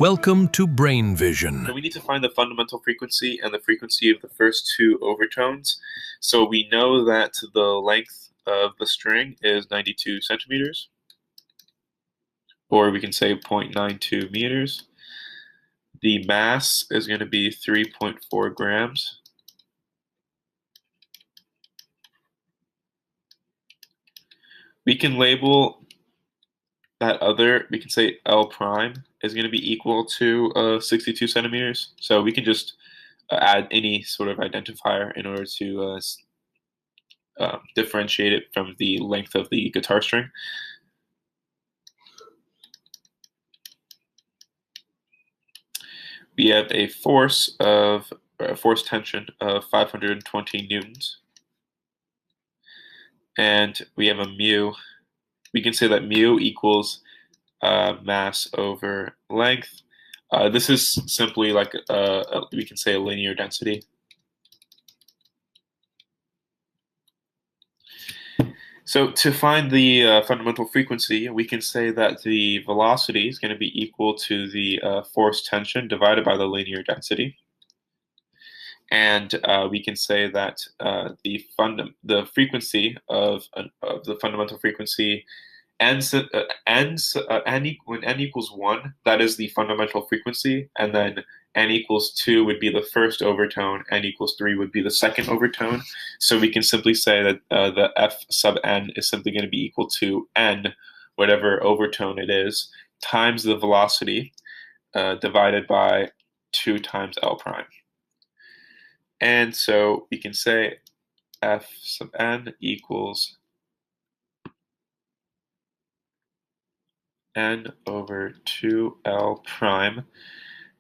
Welcome to Brain Vision. So we need to find the fundamental frequency and the frequency of the first two overtones. So we know that the length of the string is 92 centimeters, or we can say 0.92 meters. The mass is going to be 3.4 grams. We can label that other, we can say L prime is going to be equal to 62 centimeters. So we can just add any sort of identifier in order to differentiate it from the length of the guitar string. We have a force tension of 520 newtons. And we have a mu. We can say that mu equals mass over length. This is simply like we can say a linear density. So to find the fundamental frequency, we can say that the velocity is going to be equal to the force tension divided by the linear density. And we can say that the frequency of the fundamental frequency when n equals 1, that is the fundamental frequency, and then n equals 2 would be the first overtone, n equals 3 would be the second overtone. So we can simply say that the f sub n is simply going to be equal to n, whatever overtone it is, times the velocity divided by 2 times L prime. And so we can say f sub n equals n over 2L prime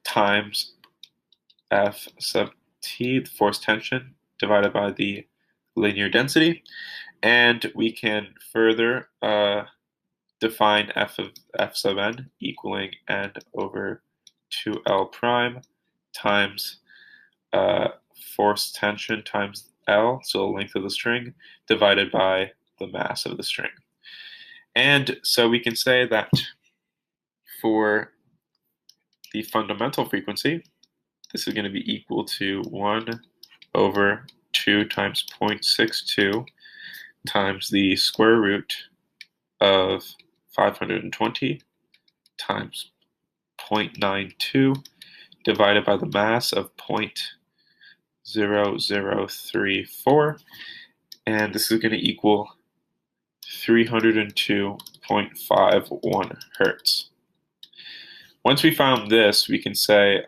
times F sub t, the force tension, divided by the linear density. And we can further define f sub n equaling n over 2L prime times force tension times L, so the length of the string, divided by the mass of the string. And so we can say that for the fundamental frequency, this is going to be equal to 1 over 2 times 0.62 times the square root of 520 times 0.92 divided by the mass of 0.0034. And this is going to equal 302.51 hertz. Once we found this, we can say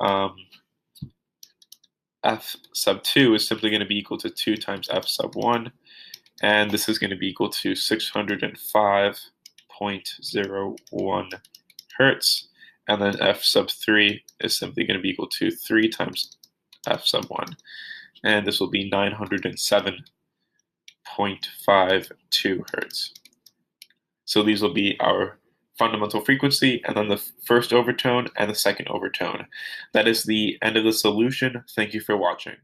f sub 2 is simply going to be equal to 2 times f sub 1, and this is going to be equal to 605.01 hertz, and then f sub 3 is simply going to be equal to 3 times f sub 1, and this will be 907.52 hertz. So these will be our fundamental frequency, and then the first overtone and the second overtone. That is the end of the solution. Thank you for watching.